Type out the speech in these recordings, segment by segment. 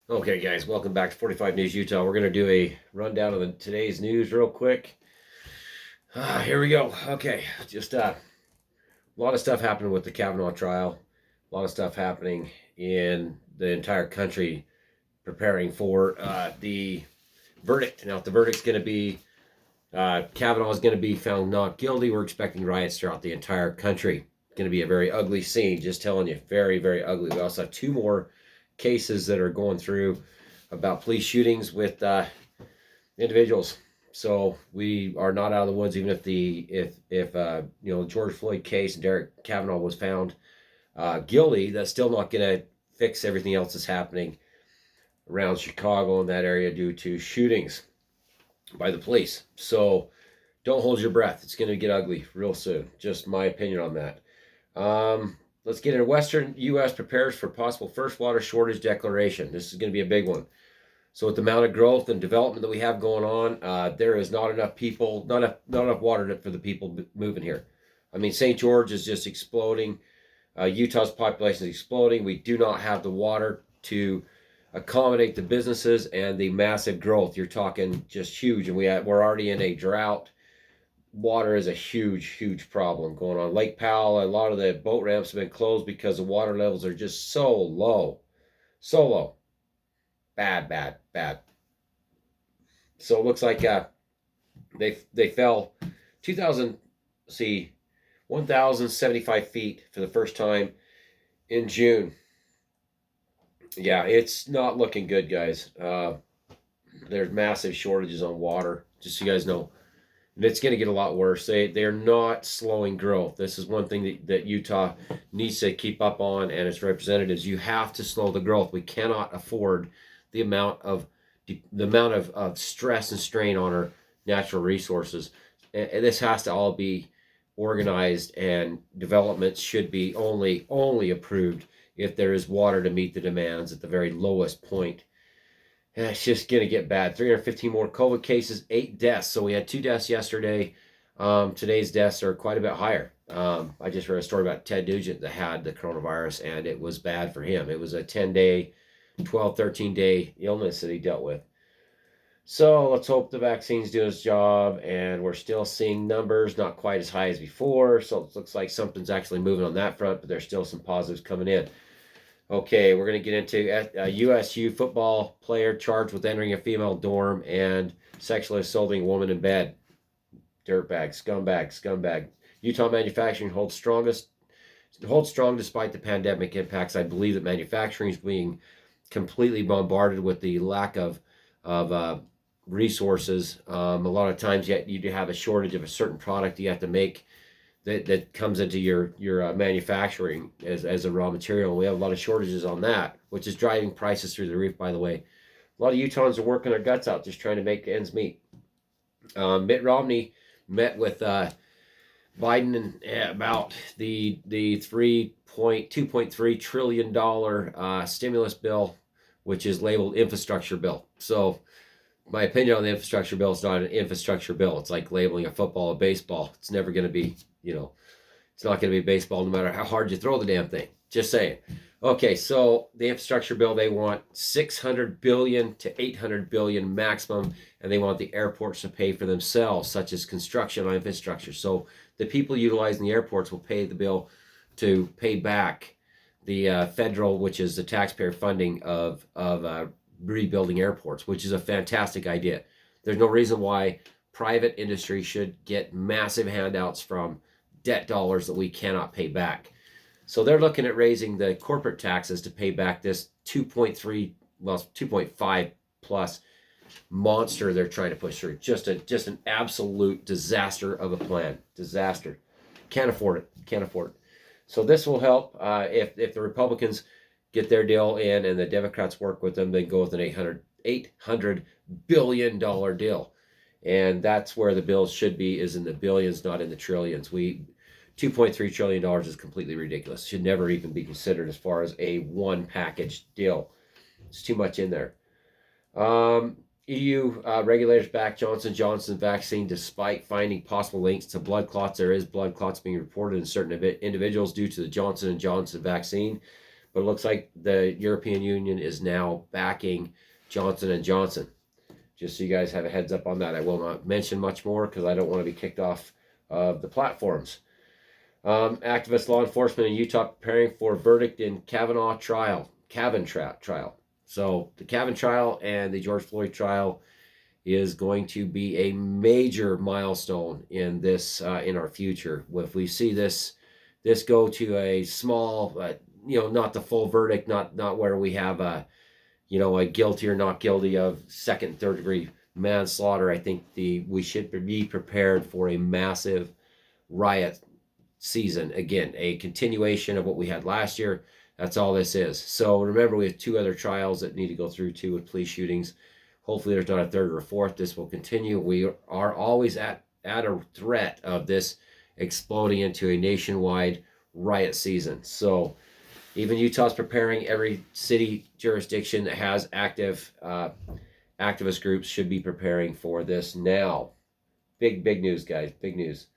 Okay, guys, welcome back to 45 News Utah. We're going to do a rundown of today's news real quick. Here we go. Okay, just a lot of stuff happening with the Kavanaugh trial, a lot of stuff happening in the entire country preparing for the verdict. Now, if the verdict's going to be Kavanaugh is going to be found not guilty, we're expecting riots throughout the entire country. It's going to be a very ugly scene, just telling you, very, very ugly. We also have two more cases that are going through about police shootings with individuals. So we are not out of the woods, even if the George Floyd case and Derek Kavanaugh was found guilty. That's still not going to fix everything else that's happening around Chicago and that area due to shootings by the police. So don't hold your breath. It's going to get ugly real soon. Just my opinion on that. Let's get into Western U.S. prepares for possible first water shortage declaration. This is going to be a big one. So with the amount of growth and development that we have going on, there is not enough people, not enough water for the people moving here. I mean, St. George is just exploding. Utah's population is exploding. We do not have the water to accommodate the businesses and the massive growth. You're talking just huge, and we're already in a drought. Water is a huge, huge problem going on. Lake Powell, a lot of the boat ramps have been closed because the water levels are just so low, so low. Bad, bad, bad. So it looks like they fell 2,000, see, 1,075 feet for the first time in June. Yeah, it's not looking good, guys. There's massive shortages on water, just so you guys know. And it's going to get a lot worse. They're not slowing growth. This is one thing that Utah needs to keep up on, and its representatives. You have to slow the growth. We cannot afford the amount of stress and strain on our natural resources. And this has to all be organized, and development should be only approved if there is water to meet the demands at the very lowest point. And it's just going to get bad. 315 more COVID cases, 8 deaths. So we had 2 deaths yesterday. Today's deaths are quite a bit higher. I just read a story about Ted Nugent that had the coronavirus, and it was bad for him. It was a 10-day, 12, 13-day illness that he dealt with. So let's hope the vaccine's doing its job, and we're still seeing numbers not quite as high as before. So it looks like something's actually moving on that front, but there's still some positives coming in. Okay, we're going to get into a USU football player charged with entering a female dorm and sexually assaulting a woman in bed. Dirtbag, scumbag. Utah manufacturing holds strong despite the pandemic impacts. I believe that manufacturing is being completely bombarded with the lack of resources. A lot of times you have a shortage of a certain product you have to make that comes into your manufacturing as a raw material. We have a lot of shortages on that, which is driving prices through the roof, by the way. A lot of Utahns are working their guts out just trying to make ends meet. Mitt Romney met with Biden about the $2.3 trillion stimulus bill, which is labeled infrastructure bill. So my opinion on the infrastructure bill is not an infrastructure bill. It's like labeling a football a baseball. It's never going to be, it's not going to be baseball no matter how hard you throw the damn thing. Just saying. Okay, so the infrastructure bill, they want $600 billion to $800 billion maximum, and they want the airports to pay for themselves, such as construction on infrastructure. So the people utilizing the airports will pay the bill to pay back the federal, which is the taxpayer funding of rebuilding airports, which is a fantastic idea. There's no reason why private industry should get massive handouts from debt dollars that we cannot pay back. So they're looking at raising the corporate taxes to pay back this 2.5 plus monster they're trying to push through. Just an absolute disaster of a plan. Disaster. Can't afford it. So this will help if the Republicans get their deal in and the Democrats work with them, they go with an $800 billion deal. And that's where the bill should be, is in the billions, not in the trillions. $2.3 trillion is completely ridiculous. Should never even be considered as far as a one package deal. It's too much in there. EU regulators back Johnson & Johnson vaccine despite finding possible links to blood clots. There is blood clots being reported in certain individuals due to the Johnson & Johnson vaccine. But it looks like the European Union is now backing Johnson and Johnson. Just so you guys have a heads up on that. I will not mention much more because I don't want to be kicked off of the platforms. Activist law enforcement in Utah preparing for verdict in Kavanaugh trial, trial. So the Kavanaugh trial and the George Floyd trial is going to be a major milestone in this in our future. If we see this go to a small, not the full verdict, not where we have a guilty or not guilty of second, third degree manslaughter. I think we should be prepared for a massive riot season again, a continuation of what we had last year. That's all this is. So remember, we have 2 other trials that need to go through too with police shootings. Hopefully there's not a third or a fourth. This will continue. We are always at a threat of this exploding into a nationwide riot season. So even Utah's preparing. Every city jurisdiction that has active activist groups should be preparing for this now. Big news, guys. Big news.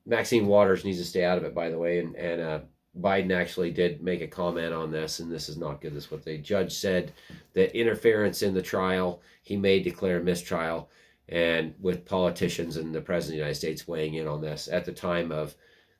Maxine Waters needs to stay out of it, by the way. And Biden actually did make a comment on this, and this is not good. This is what the judge said, that interference in the trial, he may declare mistrial, and with politicians and the President of the United States weighing in on this at the time of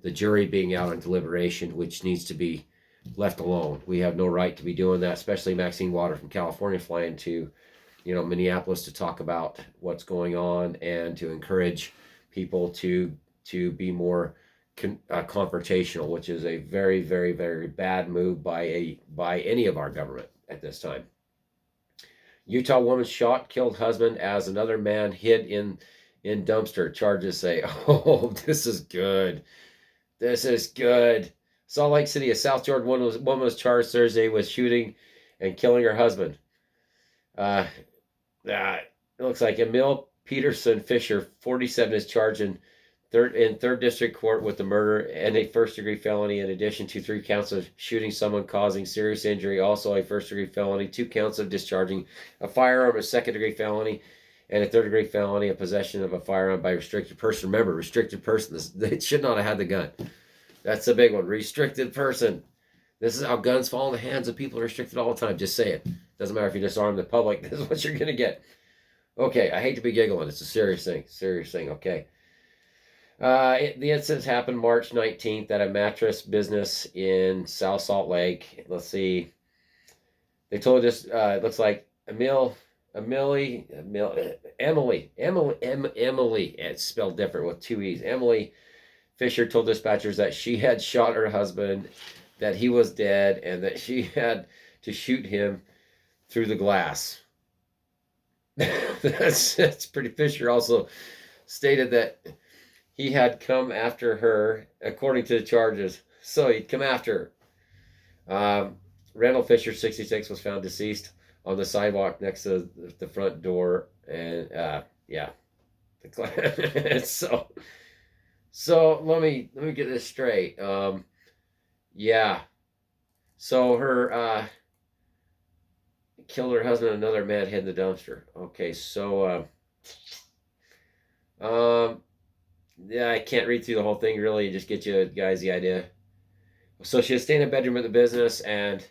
the jury being out on deliberation, which needs to be left alone. We have no right to be doing that, especially Maxine Waters from California flying to, Minneapolis to talk about what's going on and to encourage people to be more confrontational, which is a very, very, very bad move by any of our government at this time. Utah woman shot, killed husband as another man hid in dumpster. Charges say, oh, this is good. This is good. Salt Lake City, a South Jordan woman was charged Thursday with shooting and killing her husband. It looks like Emil Peterson Fisher, 47, is charged in third district court with the murder and a first-degree felony, in addition to 3 counts of shooting someone causing serious injury, also a first-degree felony, 2 counts of discharging a firearm, a second-degree felony, and a third-degree felony of possession of a firearm by restricted person. Remember, restricted person, they should not have had the gun. That's the big one, restricted person. This is how guns fall in the hands of people restricted all the time. Just say it. Doesn't matter if you disarm the public. This is what you're going to get. Okay, I hate to be giggling. It's a serious thing, okay? The incident happened March 19th at a mattress business in South Salt Lake. Let's see. They told us, it looks like Emily, it's spelled different with 2 E's. Emily Fisher told dispatchers that she had shot her husband, that he was dead, and that she had to shoot him through the glass. That's pretty. Fisher also stated that he had come after her, according to the charges. So he'd come after her. Randall Fisher, 66, was found deceased on the sidewalk next to the front door. And, yeah. So let me get this straight. Yeah. So her killed her husband and another man hid in the dumpster. Okay, so yeah, I can't read through the whole thing really, just get you guys the idea. So she was staying in a bedroom at the business, and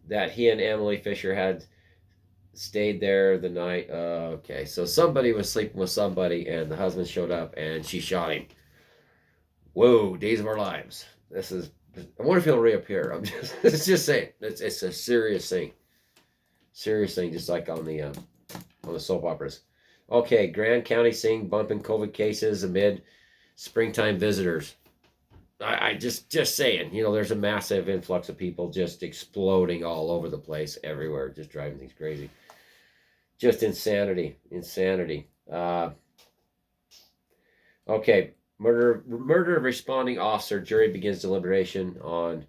that he and Emily Fisher had stayed there the night. Okay, so somebody was sleeping with somebody, and the husband showed up, and she shot him. Whoa, days of our lives. This is. I wonder if he'll reappear. I'm just saying. It's a serious thing. Serious thing, just like on the soap operas. Okay, Grand County seeing bumping COVID cases amid springtime visitors. I just saying, there's a massive influx of people just exploding all over the place, everywhere, just driving things crazy. Just insanity. Okay, murder of responding officer. Jury begins deliberation on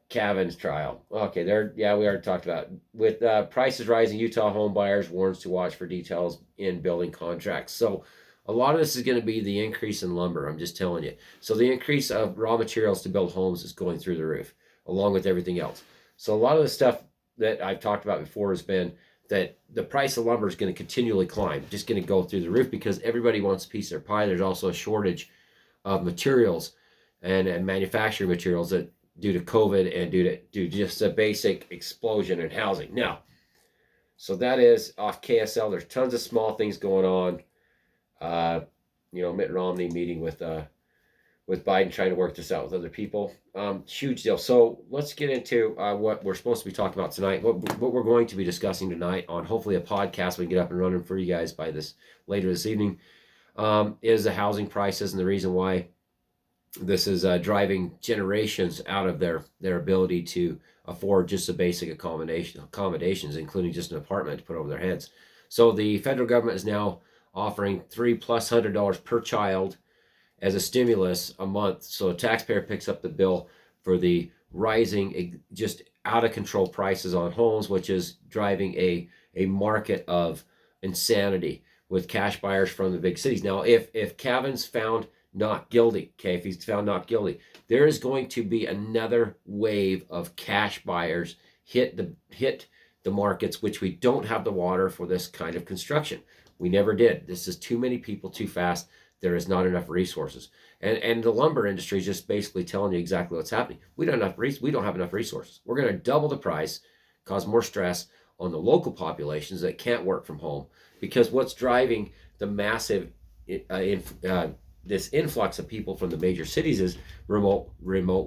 Kavanaugh's trial. Okay, we already talked about it. With prices rising, Utah home buyers warns to watch for details in building contracts. So a lot of this is going to be the increase in lumber. I'm just telling you. So the increase of raw materials to build homes is going through the roof, along with everything else. So a lot of the stuff that I've talked about before has been that the price of lumber is going to continually climb, just going to go through the roof because everybody wants a piece of their pie. There's also a shortage of materials and manufacturing materials that due to COVID and due to just a basic explosion in housing. Now, so that is off KSL. There's tons of small things going on. Mitt Romney meeting with Biden, trying to work this out with other people. Huge deal. So let's get into what we're supposed to be talking about tonight. What we're going to be discussing tonight on hopefully a podcast we can get up and running for you guys by later this evening, is the housing prices and the reason why this is driving generations out of their ability to afford just the basic accommodations, including just an apartment to put over their heads. So the federal government is now offering $300+ per child as a stimulus a month. So a taxpayer picks up the bill for the rising, just out of control prices on homes, which is driving a market of insanity with cash buyers from the big cities. Now, if Kevin's found not guilty, okay, if he's found not guilty, there is going to be another wave of cash buyers hit the markets, which we don't have the water for this kind of construction. We never did. This is too many people too fast. There is not enough resources, and the lumber industry is just basically telling you exactly what's happening. We don't have enough resources. We're going to double the price, cause more stress on the local populations that can't work from home, because what's driving the massive this influx of people from the major cities is remote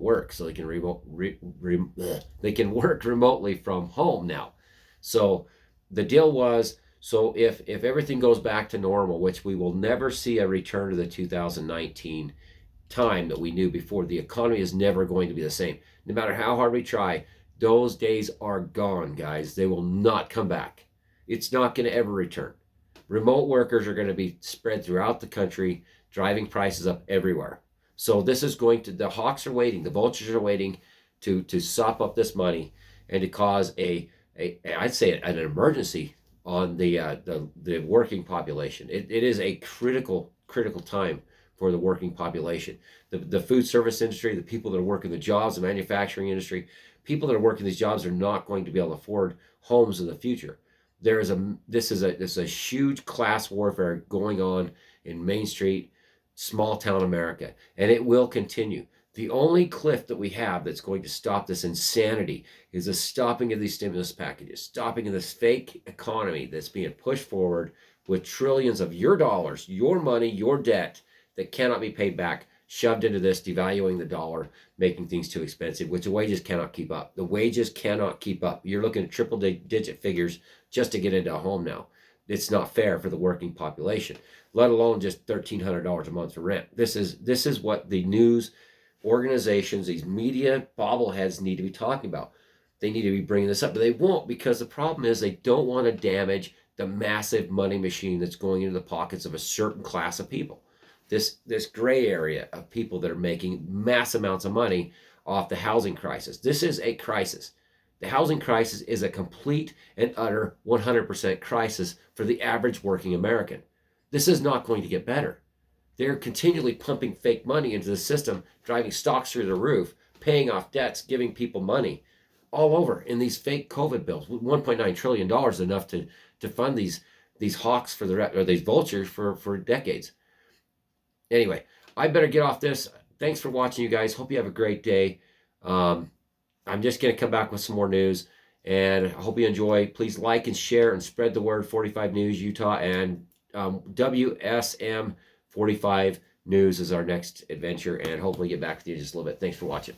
work, so they can they can work remotely from home now. So the deal was, so if everything goes back to normal, which we will never see a return to the 2019 time that we knew before, the economy is never going to be the same. No matter how hard we try, those days are gone, guys. They will not come back. It's not going to ever return. Remote workers are going to be spread throughout the country, driving prices up everywhere. So this is going to, the hawks are waiting, the vultures are waiting to sop up this money and to cause I'd say an emergency on the working population. It is a critical time for the working population. The food service industry, the people that are working the jobs, the manufacturing industry, people that are working these jobs are not going to be able to afford homes in the future. This is a huge class warfare going on in Main Street, small town America, and it will continue. The only cliff that we have that's going to stop this insanity is the stopping of these stimulus packages, stopping of this fake economy that's being pushed forward with trillions of your dollars, your money, your debt that cannot be paid back, shoved into this, devaluing the dollar, making things too expensive, which the wages cannot keep up. The wages cannot keep up. You're looking at triple-digit figures just to get into a home now. It's not fair for the working population, let alone just $1,300 a month for rent. This is what the news organizations, these media bobbleheads need to be talking about. They need to be bringing this up, but they won't, because the problem is they don't want to damage the massive money machine that's going into the pockets of a certain class of people. This gray area of people that are making mass amounts of money off the housing crisis. This is a crisis. The housing crisis is a complete and utter 100% crisis for the average working American. This is not going to get better. They're continually pumping fake money into the system, driving stocks through the roof, paying off debts, giving people money all over in these fake COVID bills. $1.9 trillion is enough to fund these hawks or these vultures for decades. Anyway, I better get off this. Thanks for watching, you guys. Hope you have a great day. I'm just going to come back with some more news, and I hope you enjoy. Please like and share and spread the word. 45 News Utah and WSM 45 News is our next adventure, and hopefully get back with you in just a little bit. Thanks for watching.